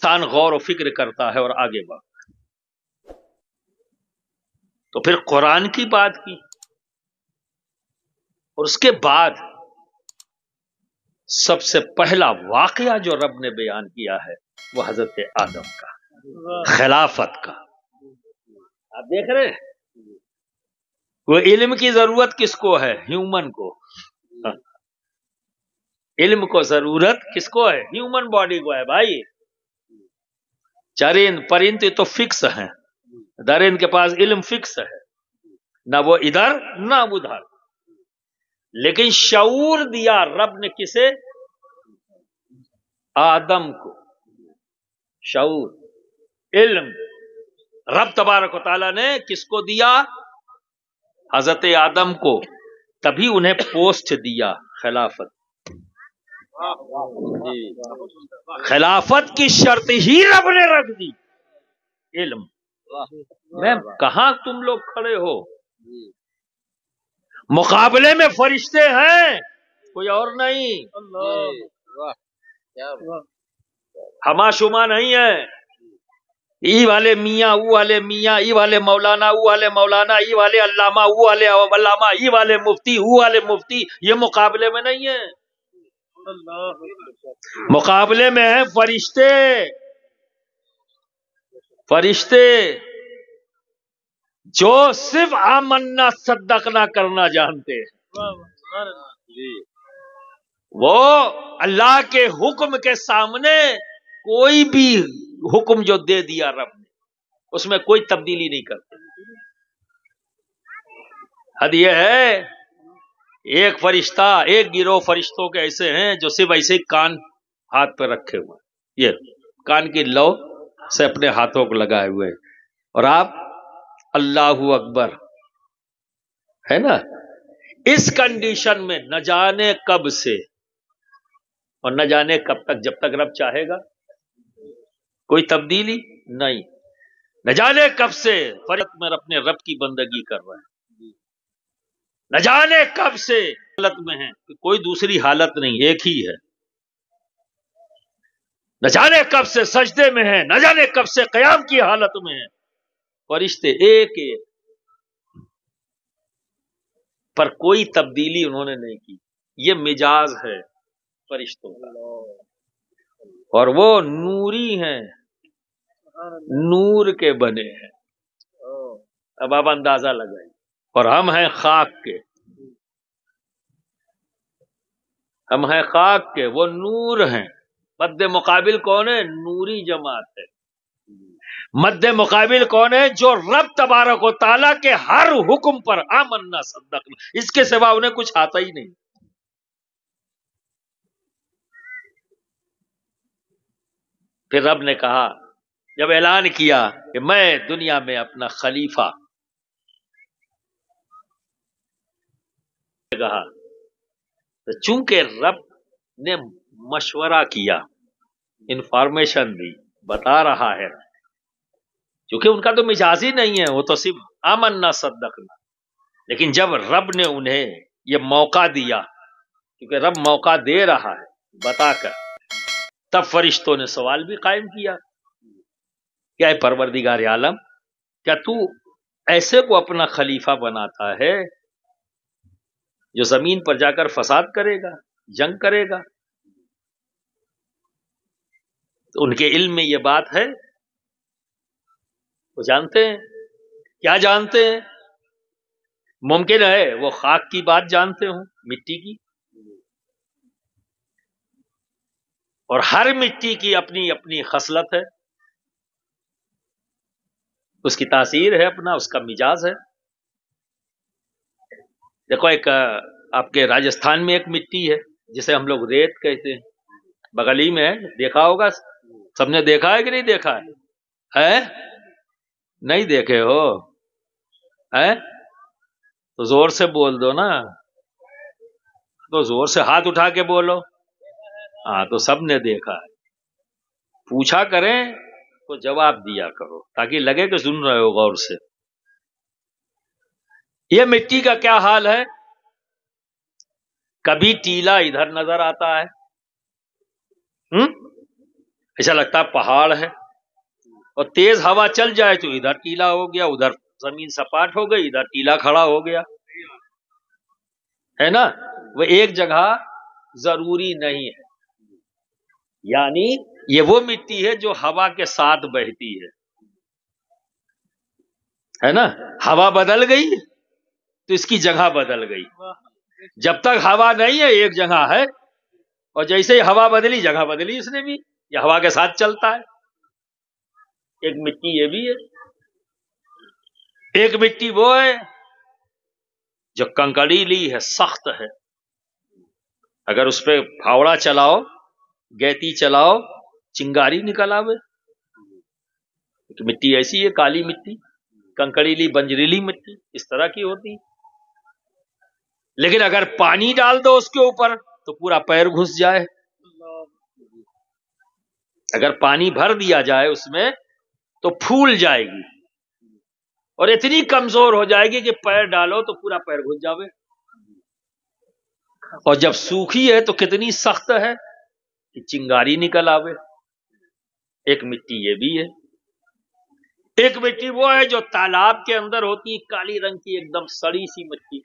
انسان غور و فکر کرتا ہے اور آگے بڑھتا ہے۔ تو پھر قرآن کی بات کی، اور اس کے بعد سب سے پہلا واقعہ جو رب نے بیان کیا ہے وہ حضرت آدم کا، خلافت کا۔ آپ دیکھ رہے ہیں وہ علم کی ضرورت کس کو ہے؟ ہیومن کو۔ علم کو ضرورت کس کو ہے؟ ہیومن باڈی کو ہے بھائی۔ چرند پرند تو فکس ہیں، درند کے پاس علم فکس ہے، نہ وہ ادھر نہ ادھر۔ لیکن شعور دیا رب نے کسے؟ آدم کو۔ شعور، علم رب تبارک و تعالیٰ نے کس کو دیا؟ حضرت آدم کو۔ تبھی انہیں پوسٹ دیا خلافت۔ خلافت کی شرط ہی رب نے رکھ دی، علم۔ میں کہاں تم لوگ کھڑے ہو؟ مقابلے میں فرشتے ہیں، کوئی اور نہیں، ہما شما نہیں ہے۔ ای والے میاں، او والے میاں، ای والے مولانا، او والے مولانا، ای والے علامہ، او والے علامہ، ای والے مفتی، او والے مفتی، یہ مقابلے میں نہیں ہے۔ مقابلے میں ہیں فرشتے۔ فرشتے جو صرف آمنا صدقنا کرنا جانتے ہیں، وہ اللہ کے حکم کے سامنے کوئی بھی حکم جو دے دیا رب نے اس میں کوئی تبدیلی نہیں کرتے۔ حد یہ ہے ایک فرشتہ، ایک گروہ فرشتوں کے ایسے ہیں جو صرف ایسے ہی کان ہاتھ پہ رکھے ہوئے، یہ کان کی لو سے اپنے ہاتھوں کو لگائے ہوئے، اور آپ اللہ اکبر ہے نا۔ اس کنڈیشن میں نہ جانے کب سے اور نہ جانے کب تک، جب تک رب چاہے گا کوئی تبدیلی نہیں۔ نہ جانے کب سے فرق میں اپنے رب کی بندگی کر رہے ہیں، نہ جانے کب سے حالت میں ہیں، کوئی دوسری حالت نہیں، ایک ہی ہے۔ نہ جانے کب سے سجدے میں ہیں، نہ جانے کب سے قیام کی حالت میں ہیں، فرشتے ایک ایک، پر کوئی تبدیلی انہوں نے نہیں کی۔ یہ مجاز ہے فرشتوں کا، اور وہ نوری ہیں، نور کے بنے ہیں۔ اب آپ اندازہ لگائیں، اور ہم ہیں خاک کے، ہم ہیں خاک کے، وہ نور ہیں۔ مد مقابل کون ہے؟ نوری جماعت ہے۔ مد مقابل کون ہے؟ جو رب تبارک و تعالیٰ کے ہر حکم پر آمنا صدقنا، اس کے سوا انہیں کچھ آتا ہی نہیں۔ پھر رب نے کہا، جب اعلان کیا کہ میں دنیا میں اپنا خلیفہ، کہا تو چونکہ رب نے مشورہ کیا، انفارمیشن دی، بتا رہا ہے، کیونکہ ان کا تو مجاز ہی نہیں ہے، وہ تو صرف آمنا صدقنا۔ لیکن جب رب نے انہیں یہ موقع دیا، کیونکہ رب موقع دے رہا ہے بتا کر، تب فرشتوں نے سوال بھی قائم کیا، کیا ہے پروردگار عالم، کیا تو ایسے کو اپنا خلیفہ بناتا ہے جو زمین پر جا کر فساد کرے گا، جنگ کرے گا؟ تو ان کے علم میں یہ بات ہے، وہ جانتے ہیں۔ کیا جانتے ہیں؟ ممکن ہے وہ خاک کی بات جانتے ہوں، مٹی کی، اور ہر مٹی کی اپنی اپنی خصلت ہے، اس کی تاثیر ہے اپنا، اس کا مزاج ہے۔ دیکھو ایک آپ کے راجستھان میں ایک مٹی ہے جسے ہم لوگ ریت کہتے ہیں، بغلی میں ہے، دیکھا ہوگا، سب نے دیکھا ہے کہ نہیں دیکھا ہے؟ نہیں دیکھے ہو؟ تو زور سے بول دو نا، تو زور سے ہاتھ اٹھا کے بولو۔ ہاں تو سب نے دیکھا ہے، پوچھا کریں تو جواب دیا کرو تاکہ لگے کہ سن رہے ہو غور سے۔ یہ مٹی کا کیا حال ہے؟ کبھی ٹیلا ادھر نظر آتا ہے، ایسا لگتا ہے پہاڑ ہے، اور تیز ہوا چل جائے تو ادھر ٹیلا ہو گیا، ادھر زمین سپاٹ ہو گئی، ادھر ٹیلا کھڑا ہو گیا، ہے نا؟ وہ ایک جگہ ضروری نہیں ہے، یعنی یہ وہ مٹی ہے جو ہوا کے ساتھ بہتی ہے نا؟ ہوا بدل گئی تو اس کی جگہ بدل گئی، جب تک ہوا نہیں ہے ایک جگہ ہے، اور جیسے ہی ہوا بدلی جگہ بدلی اس نے بھی، یہ ہوا کے ساتھ چلتا ہے۔ ایک مٹی یہ بھی ہے، ایک مٹی وہ ہے جو کنکریلی ہے، سخت ہے، اگر اس پہ پھاوڑا چلاؤ، گیتی چلاؤ، چنگاری نکل آوے۔ ایک مٹی ایسی ہے کالی مٹی، کنکریلی بنجریلی مٹی اس طرح کی ہوتی، لیکن اگر پانی ڈال دو اس کے اوپر تو پورا پیر گھس جائے، اگر پانی بھر دیا جائے اس میں تو پھول جائے گی اور اتنی کمزور ہو جائے گی کہ پیر ڈالو تو پورا پیر گھس جاوے، اور جب سوکھی ہے تو کتنی سخت ہے کہ چنگاری نکل آوے۔ ایک مٹی یہ بھی ہے، ایک مٹی وہ ہے جو تالاب کے اندر ہوتی ہے، کالی رنگ کی ایک دم سڑی سی مٹی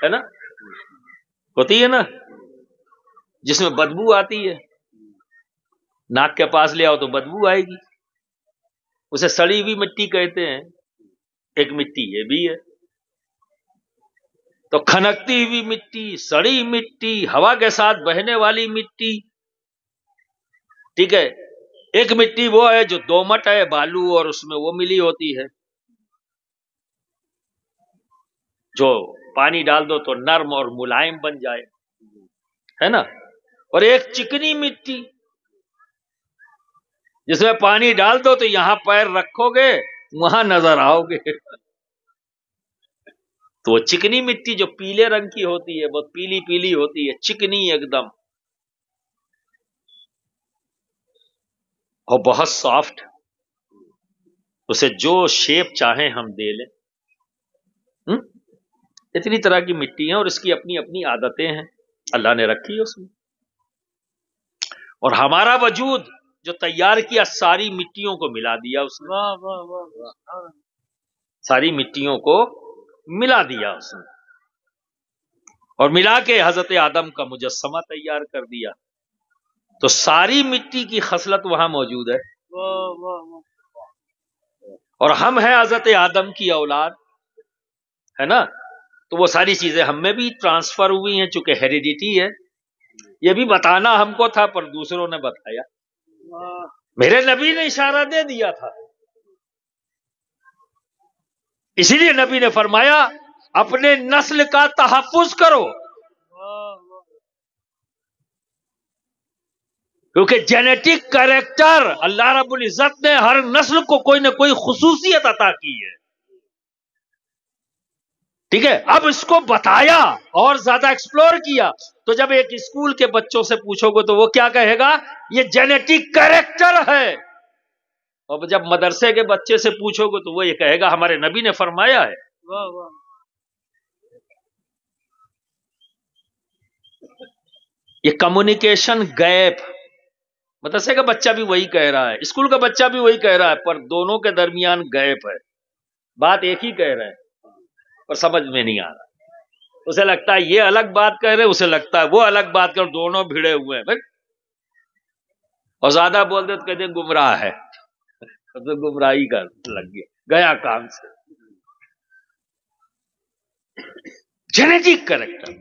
ہے نا، ہوتی ہے نا، جس میں بدبو آتی ہے، ناک کے پاس لے آؤ تو بدبو آئے گی، اسے سڑی ہوئی مٹی کہتے ہیں۔ ایک مٹی یہ بھی ہے، تو کھنکتی ہوئی مٹی، سڑی مٹی، ہوا کے ساتھ بہنے والی مٹی، ٹھیک ہے۔ ایک مٹی وہ ہے جو دومٹ ہے، بالو اور اس میں وہ ملی ہوتی ہے، جو پانی ڈال دو تو نرم اور ملائم بن جائے، ہے نا۔ اور ایک چکنی مٹی جس میں پانی ڈال دو تو یہاں پیر رکھو گے وہاں نظر آؤ گے، تو وہ چکنی مٹی جو پیلے رنگ کی ہوتی ہے، بہت پیلی پیلی ہوتی ہے، چکنی ایک دم، اور بہت سافٹ، اسے جو شیپ چاہیں ہم دے لیں۔ اتنی طرح کی مٹی ہیں اور اس کی اپنی اپنی عادتیں ہیں، اللہ نے رکھی ہے اس میں، اور ہمارا وجود جو تیار کیا ساری مٹیوں کو ملا دیا اس نے، ساری مٹیوں کو ملا دیا اس نے، اور ملا کے حضرت آدم کا مجسمہ تیار کر دیا، تو ساری مٹی کی خصلت وہاں موجود ہے، اور ہم ہیں حضرت آدم کی اولاد، ہے نا، تو وہ ساری چیزیں ہم میں بھی ٹرانسفر ہوئی ہیں، چونکہ ہیریڈیٹی ہے۔ یہ بھی بتانا ہم کو تھا پر دوسروں نے بتایا، میرے نبی نے اشارہ دے دیا تھا، اسی لیے نبی نے فرمایا اپنے نسل کا تحفظ کرو، کیونکہ جینیٹک کریکٹر اللہ رب العزت نے ہر نسل کو کوئی نہ کوئی خصوصیت عطا کی ہے، ٹھیک ہے۔ اب اس کو بتایا اور زیادہ ایکسپلور کیا، تو جب ایک اسکول کے بچوں سے پوچھو گے تو وہ کیا کہے گا؟ یہ جینیٹک کریکٹر ہے، اور جب مدرسے کے بچے سے پوچھو گے تو وہ یہ کہے گا ہمارے نبی نے فرمایا ہے۔ یہ کمیونیکیشن گیپ، مدرسے کا بچہ بھی وہی کہہ رہا ہے، اسکول کا بچہ بھی وہی کہہ رہا ہے، پر دونوں کے درمیان گیپ ہے، بات ایک ہی کہہ رہے ہیں پر سمجھ میں نہیں آ رہا، اسے لگتا ہے یہ الگ بات کہہ رہے، اسے لگتا ہے وہ الگ بات کر، دونوں بھیڑے ہوئے ہیں بھائی، اور زیادہ بول دے تو کہتے ہیں گمراہ ہے، تو گمراہی کا لگ گیا کام سے۔ جینیٹک کریکٹر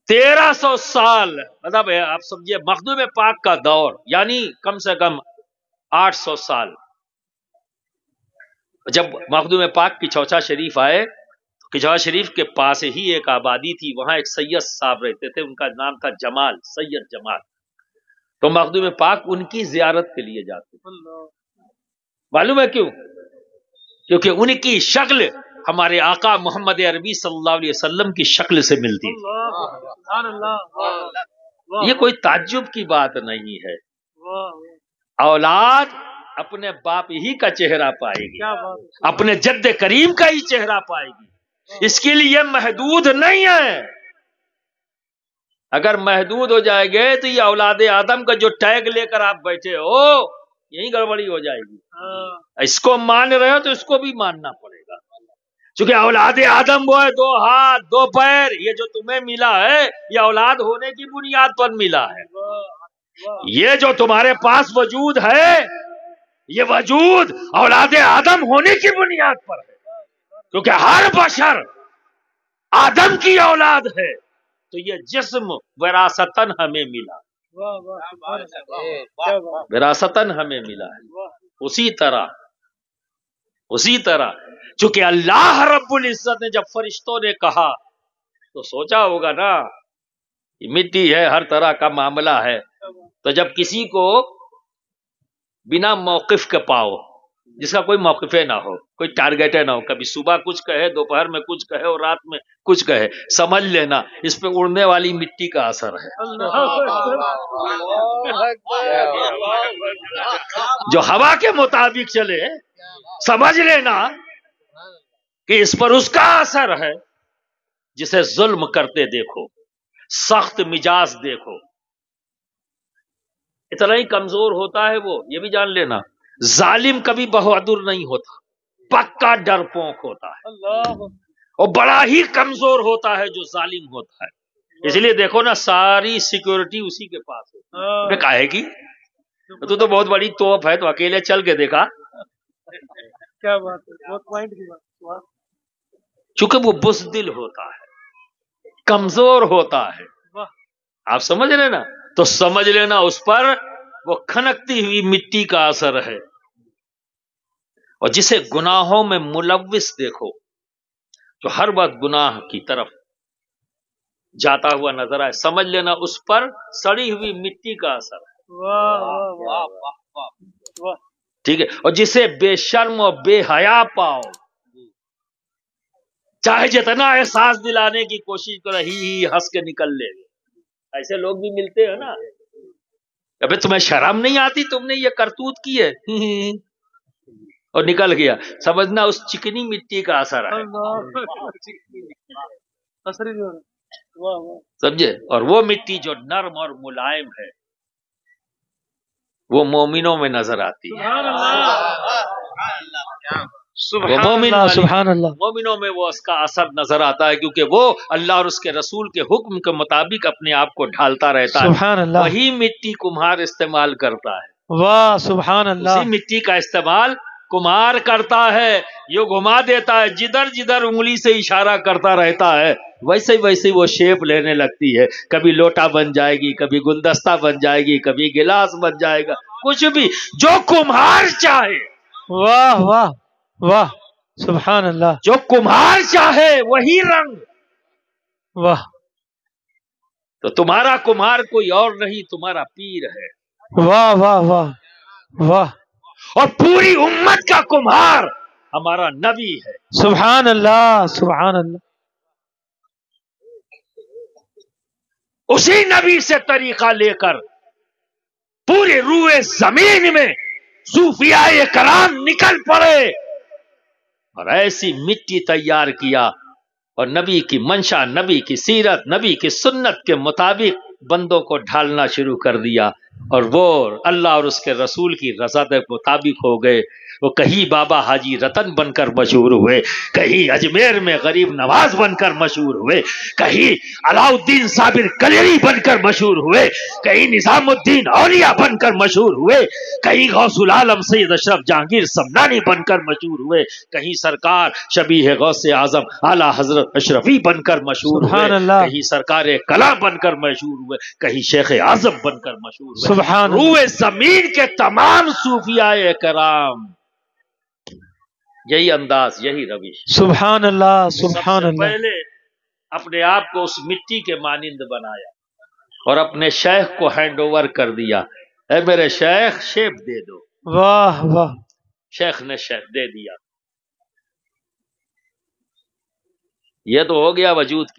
1300 سال، مطلب آپ سمجھیے مخدوم پاک کا دور، یعنی کم سے کم 800 سال۔ جب مخدوم پاک کی چوچا شریف آئے، کچھوا شریف کے پاس ہی ایک آبادی تھی، وہاں ایک سید صاحب رہتے تھے، ان کا نام تھا جمال، سید جمال، تو مخدوم پاک ان کی زیارت کے لیے جاتے تھے، معلوم ہے کیوں؟ کیونکہ ان کی شکل ہمارے آقا محمد عربی صلی اللہ علیہ وسلم کی شکل سے ملتی تھی۔ یہ کوئی تعجب کی بات نہیں ہے، اولاد اپنے باپ ہی کا چہرہ پائے گی، اپنے جد کریم کا ہی چہرہ پائے گی، اس کے لیے محدود نہیں ہے۔ اگر محدود ہو جائے گے تو یہ اولاد آدم کا جو ٹیگ لے کر آپ بیٹھے ہو یہی گڑبڑی ہو جائے گی. اس کو مان رہے ہو تو اس کو بھی ماننا پڑے گا. چونکہ اولاد آدم وہ ہے 2 ہاتھ 2 پیر، یہ جو تمہیں ملا ہے یہ اولاد ہونے کی بنیاد پر ملا ہے. یہ جو تمہارے پاس وجود ہے یہ وجود اولاد آدم ہونے کی بنیاد پر ہے، کیونکہ ہر بشر آدم کی اولاد ہے. تو یہ جسم وراثتاً ہمیں ملا، وراثتاً ہمیں ملا ہے. اسی طرح چونکہ اللہ رب العزت نے جب فرشتوں نے کہا تو سوچا ہوگا نا مٹی ہے، ہر طرح کا معاملہ ہے. تو جب کسی کو بنا موقف کے پاؤ، جس کا کوئی موقف نہ ہو، کوئی ٹارگیٹ نہ ہو، کبھی صبح کچھ کہے، دوپہر میں کچھ کہے اور رات میں کچھ کہے، سمجھ لینا اس پہ اڑنے والی مٹی کا اثر ہے. جو ہوا کے مطابق چلے سمجھ لینا کہ اس پر اس کا اثر ہے. جسے ظلم کرتے دیکھو، سخت مجاز دیکھو، اتنا ہی کمزور ہوتا ہے وہ، یہ بھی جان لینا. ظالم کبھی بہادر نہیں ہوتا، پکا ڈرپوک ہوتا ہے، اور بڑا ہی کمزور ہوتا ہے جو ظالم ہوتا ہے. اس لیے دیکھو نا ساری سیکیورٹی اسی کے پاس ہے. کہے گی تو بہت بڑی توپ ہے، تو اکیلے چل کے دیکھا. کیا بات ہے، بہت پوائنٹ کی بات. چونکہ وہ بزدل ہوتا ہے، کمزور ہوتا ہے. آپ سمجھ رہے نا؟ تو سمجھ لینا اس پر وہ کھنکتی ہوئی مٹی کا اثر ہے. اور جسے گناہوں میں ملوث دیکھو، جو ہر وقت گناہ کی طرف جاتا ہوا نظر آئے، سمجھ لینا اس پر سڑی ہوئی مٹی کا اثر ہے. ٹھیک ہے. اور جسے بے شرم اور بے حیا پاؤ، چاہے جتنا احساس دلانے کی کوشش کرو، ہی ہنس کے نکل لے. ایسے لوگ بھی ملتے ہیں نا، ابھی تمہیں شرم نہیں آتی، تم نے یہ کرتوت کی ہے، اور نکل گیا. سمجھنا اس چکنی مٹی کا اثر ہے. سمجھے؟ اور وہ مٹی جو نرم اور ملائم ہے وہ مومنوں میں نظر آتی ہے. سبحان اللہ. مومنوں میں وہ اس کا اثر نظر آتا ہے، کیونکہ وہ اللہ اور اس کے رسول کے حکم کے مطابق اپنے آپ کو ڈھالتا رہتا ہے. سبحان اللہ. وہی مٹی کمہار استعمال کرتا ہے. واہ سبحان اللہ. اسی مٹی کا استعمال کمہار کرتا ہے. یہ گھما دیتا ہے، جدھر جدھر انگلی سے اشارہ کرتا رہتا ہے ویسے ویسے وہ شیپ لینے لگتی ہے. کبھی لوٹا بن جائے گی، کبھی گلدستہ بن جائے گی، کبھی گلاس بن جائے گا، کچھ بھی جو کمہار چاہے. واہ واہ واہ سبحان اللہ. جو کمہار چاہے وہی رنگ. واہ. تو تمہارا کمہار کوئی اور نہیں، تمہارا پیر ہے. واہ واہ واہ واہ. اور پوری امت کا کمہار ہمارا نبی ہے. سبحان اللہ سبحان اللہ. اسی نبی سے طریقہ لے کر پورے روئے زمین میں صوفیاء کرام نکل پڑے اور ایسی مٹی تیار کیا، اور نبی کی منشا، نبی کی سیرت، نبی کی سنت کے مطابق بندوں کو ڈھالنا شروع کر دیا، اور وہ اللہ اور اس کے رسول کی رضا کے مطابق ہو گئے. وہ کہیں بابا حاجی رتن بن کر مشہور ہوئے، کہیں اجمیر میں غریب نواز بن کر مشہور ہوئے، کہیں علاء الدین صابر کلیری بن کر مشہور ہوئے، کہیں نظام الدین اولیاء بن کر مشہور ہوئے، کہیں غوث العالم سید اشرف جہانگیر سمنانی بن کر مشہور ہوئے، کہیں سرکار شبیہ غوث اعظم اعلی حضرت اشرفی بن کر مشہور ہوئے، کہیں سرکار کلا بن کر مشہور ہوئے، کہیں شیخ اعظم بن کر مشہور ہوئے. سبحان روئے زمین کے تمام صوفیاء کرام یہی انداز، یہی روش. سبحان اللہ سبحان اللہ. پہلے اپنے آپ کو اس مٹی کے مانند بنایا اور اپنے شیخ کو ہینڈ اوور کر دیا. اے میرے شیخ شیپ دے دو. واہ واہ. شیخ نے شیپ دے دیا. یہ تو ہو گیا وجود